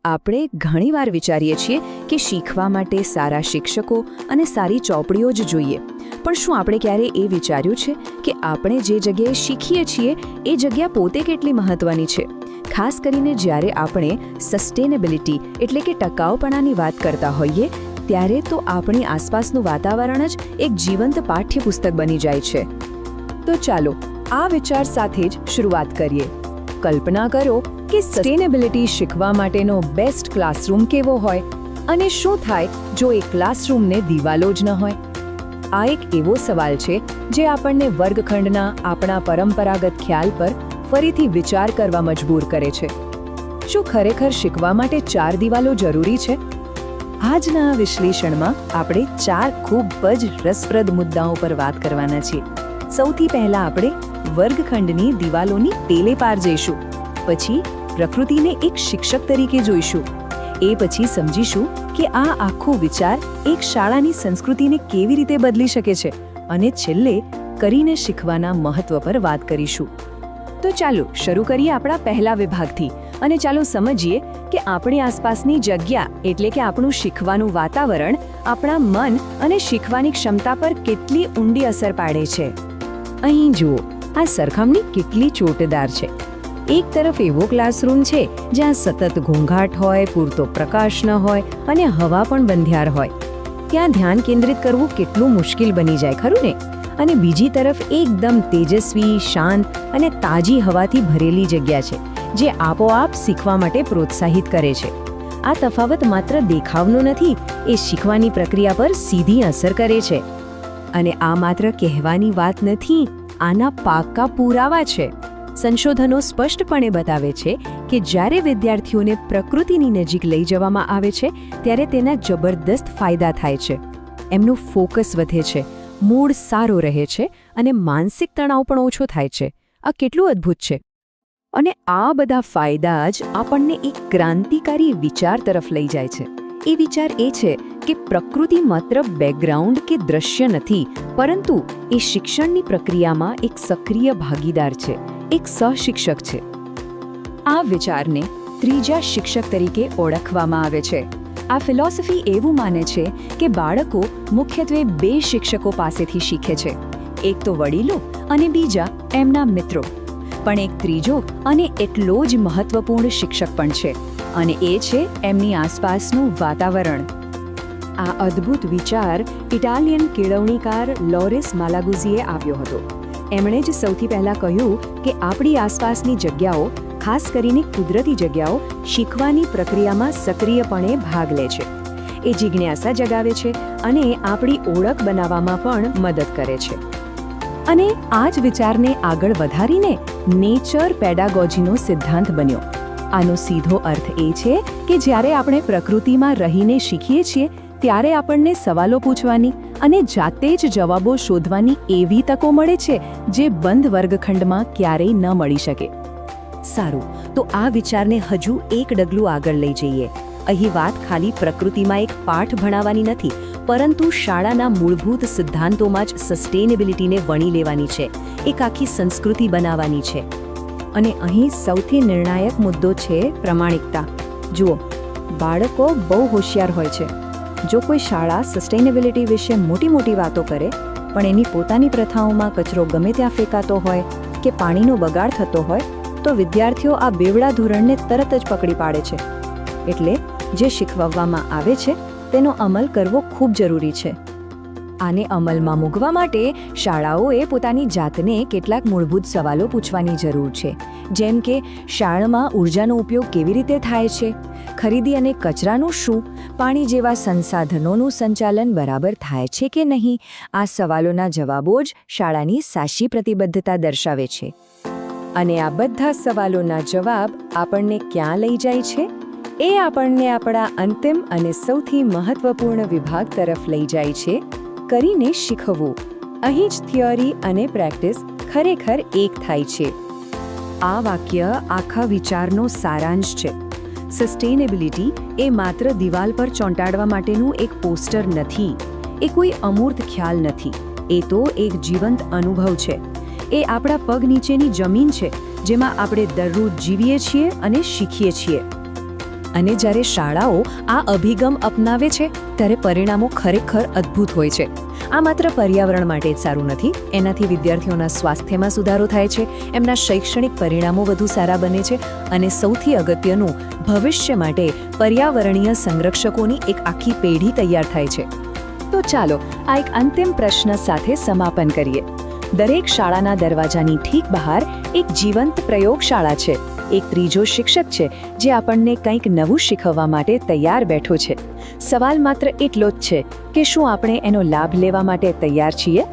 આપણે ઘણીવાર વિચારીએ છીએ કે શીખવા માટે સારા શિક્ષકો અને સારી ચોપડીઓ જ જોઈએ, પણ શું આપણે ક્યારે એ વિચાર્યું છે કે આપણે જે જગ્યાએ શીખીએ છીએ એ જગ્યા પોતે કેટલી મહત્વની છે? ખાસ કરીને જ્યારે આપણે સસ્ટેનેબિલિટી એટલે કે ટકાઉપણાની વાત કરતા હોઈએ ત્યારે તો આપણી આસપાસનું વાતાવરણ જ એક જીવંત પાઠ્યપુસ્તક બની જાય છે. તો ચાલો આ વિચાર સાથે જ શરૂઆત કરીએ. કલ્પના કરો કે સસ્ટેનેબિલિટી શીખવા માટેનો બેસ્ટ ક્લાસરૂમ કેવો હોય, અને શું થાય જો એ ક્લાસરૂમને દિવાલો જ ન હોય? આ એક એવો સવાલ છે જે આપણને વર્ગખંડના આપણા પરંપરાગત ખ્યાલ પર ફરીથી વિચાર કરવા મજબૂર કરે છે. શું ખરેખર શીખવા માટે 4 દિવાલો જરૂરી છે? આજના આ વિશ્લેષણમાં આપણે 4 ખૂબ જ રસપ્રદ મુદ્દાઓ પર વાત કરવાના છીએ. સૌથી પહેલા આપણે વર્ગખંડની દિવાલોની પેલે પાર જઈશું, પછી પ્રકૃતિને એક શિક્ષક તરીકે જોઈશું, એ પછી સમજીશું કે આ આખો વિચાર એક શાળાની સંસ્કૃતિને કેવી રીતે બદલી શકે છે, અને છેલ્લે કરીને શીખવાના મહત્વ પર વાત કરીશું. તો ચાલો શરૂ કરીએ આપણા પહેલા વિભાગથી, અને ચાલો સમજીએ કે આપણી આસપાસની જગ્યા એટલે કે આપણું શીખવાનું વાતાવરણ આપણા મન અને શીખવાની ક્ષમતા પર કેટલી ઊંડી અસર પાડે છે. અહીં જુઓ, આ સરખામણી કેટલી ચોટદાર છે. એક તરફ એવો ક્લાસરૂમ છે જ્યાં સતત ઘોંઘાટ હોય, પૂરતો પ્રકાશ ન હોય અને હવા પણ બંધિયાર હોય. ત્યાં ધ્યાન કેન્દ્રિત કરવું કેટલું મુશ્કેલ બની જાય, ખરું ને? અને બીજી તરફ એકદમ તેજસ્વી, શાંત અને તાજી હવાથી ભરેલી જગ્યા છે જે આપોઆપ શીખવા માટે પ્રોત્સાહિત કરે છે. આ તફાવત માત્ર દેખાવનો નથી, એ શીખવાની પ્રક્રિયા પર સીધી અસર કરે છે. અને આ માત્ર કહેવાની વાત નથી, આના પાક્કા પુરાવા છે. સંશોધનો સ્પષ્ટપણે બતાવે છે કે જ્યારે વિદ્યાર્થીઓને પ્રકૃતિની નજીક લઈ જવામાં આવે છે ત્યારે તેના જબરદસ્ત ફાયદા થાય છે. એમનું ફોકસ વધે છે, મૂડ સારો રહે છે અને માનસિક તણાવ પણ ઓછો થાય છે. આ કેટલું અદ્ભુત છે! અને આ બધા ફાયદા જ આપણને એક ક્રાંતિકારી વિચાર તરફ લઈ જાય છે. એ વિચાર એ છે કે પ્રકૃતિ માત્ર બેકગ્રાઉન્ડ કે દ્રશ્ય નથી, પરંતુ એ શિક્ષણની પ્રક્રિયામાં એક સક્રિય ભાગીદાર છે, એક સહશિક્ષક છે. આ વિચારને ત્રીજા શિક્ષક તરીકે ઓળખવામાં આવે છે. આ ફિલોસોફી એવું માને છે કે બાળકો મુખ્યત્વે 2 શિક્ષકો પાસેથી શીખે છે, એક તો વડીલો અને બીજા એમના મિત્રો. પણ એક ત્રીજો અને એટલો જ મહત્વપૂર્ણ શિક્ષક પણ છે, અને એ છે એમની આસપાસનું વાતાવરણ. આ અદ્ભુત વિચાર ઇટાલિયન કેળવણીકાર લોરેસ માલાગુઝીએ આવ્યો હતો. એમણે જ સૌથી પહેલાં કહ્યું કે આપણી આસપાસની જગ્યાઓ, ખાસ કરીને કુદરતી જગ્યાઓ, શીખવાની પ્રક્રિયામાં સક્રિયપણે ભાગ લે છે. એ જિજ્ઞાસા જગાવે છે અને આપણી ઓળખ બનાવવામાં પણ મદદ કરે છે. અને આ જ વિચારને આગળ વધારીને નેચર પેડાગોજીનો સિદ્ધાંત બન્યો. આનો સીધો અર્થ એ છે કે જ્યારે આપણે પ્રકૃતિમાં રહીને શીખીએ છીએ ત્યારે આપણને સવાલો પૂછવાની અને જાતે જ જવાબો શોધવાની એવી તકો મળે છે જે બંધ વર્ગખંડમાં ક્યારેય ન મળી શકે. સારું, તો આ વિચારને હજુ એક ડગલું આગળ લઈ જઈએ. અહીં વાત ખાલી પ્રકૃતિમાં એક પાઠ ભણાવવાની નથી, પરંતુ શાળાના મૂળભૂત સિદ્ધાંતોમાં જ સસ્ટેનેબિલિટીને વણી લેવાની છે, એક આખી સંસ્કૃતિ બનાવવાની છે. અને અહીં સૌથી નિર્ણાયક મુદ્દો છે પ્રમાણિકતા. જુઓ, બાળકો બહુ હોશિયાર હોય છે. જો કોઈ શાળા સસ્ટેનેબિલિટી વિશે મોટી વાતો કરે પણ એની પોતાની પ્રથાઓમાં કચરો ગમે ત્યાં ફેંકાતો હોય કે પાણીનો બગાડ થતો હોય, તો વિદ્યાર્થીઓ આ બેવડા ધોરણને તરત જ પકડી પાડે છે. એટલે જે શીખવવામાં આવે છે તેનો અમલ કરવો ખૂબ જરૂરી છે. આને અમલમાં મૂકવા માટે શાળાઓએ પોતાની જાતને કેટલાક મૂળભૂત સવાલો પૂછવાની જરૂર છે, જેમ કે શાળામાં ઉર્જાનો ઉપયોગ કેવી રીતે થાય છે, ખરીદી અને કચરાનું શું, પાણી જેવા સંસાધનોનું સંચાલન બરાબર થાય છે કે નહીં. આ સવાલોના જવાબો જ શાળાની સાચી પ્રતિબદ્ધતા દર્શાવે છે. અને આ બધા સવાલોના જવાબ આપણને ક્યાં લઈ જાય છે? એ આપણને આપણા અંતિમ અને સૌથી મહત્વપૂર્ણ વિભાગ તરફ લઈ જાય છે, કરીને શીખવું. અહીં જ થિયરી અને પ્રેક્ટિસ ખરેખર એક થાય છે. આ વાક્ય આખા વિચારનો સારાંશ છે. સસ્ટેનેબિલિટી એ માત્ર દિવાલ પર ચોંટાડવા માટેનું એક પોસ્ટર નથી, એ કોઈ અમૂર્ત ખ્યાલ નથી, એ તો એક જીવંત અનુભવ છે. એ આપણા પગ નીચેની જમીન છે જેમાં આપણે દરરોજ જીવીએ છીએ અને શીખીએ છીએ. અને જ્યારે શાળાઓ આ અભિગમ અપનાવે છે ત્યારે પરિણામો ખરેખર અદ્ભુત હોય છે. આ માત્ર પર્યાવરણ માટે જ સારું નથી, એનાથી વિદ્યાર્થીઓના સ્વાસ્થ્યમાં સુધારો થાય છે, એમના શૈક્ષણિક પરિણામો વધુ સારા બને છે અને સૌથી અગત્યનું, ભવિષ્ય માટે પર્યાવરણીય સંરક્ષકોની એક આખી પેઢી તૈયાર થાય છે. તો ચાલો આ એક અંતિમ પ્રશ્ન સાથે સમાપન કરીએ. દરેક શાળાના દરવાજાની ઠીક બહાર એક જીવંત પ્રયોગશાળા છે, એક ત્રીજો શિક્ષક છે જે આપણને કંઈક નવું શીખવવા માટે તૈયાર બેઠો છે. સવાલ માત્ર એટલો જ છે કે શું આપણે એનો લાભ લેવા માટે તૈયાર છીએ?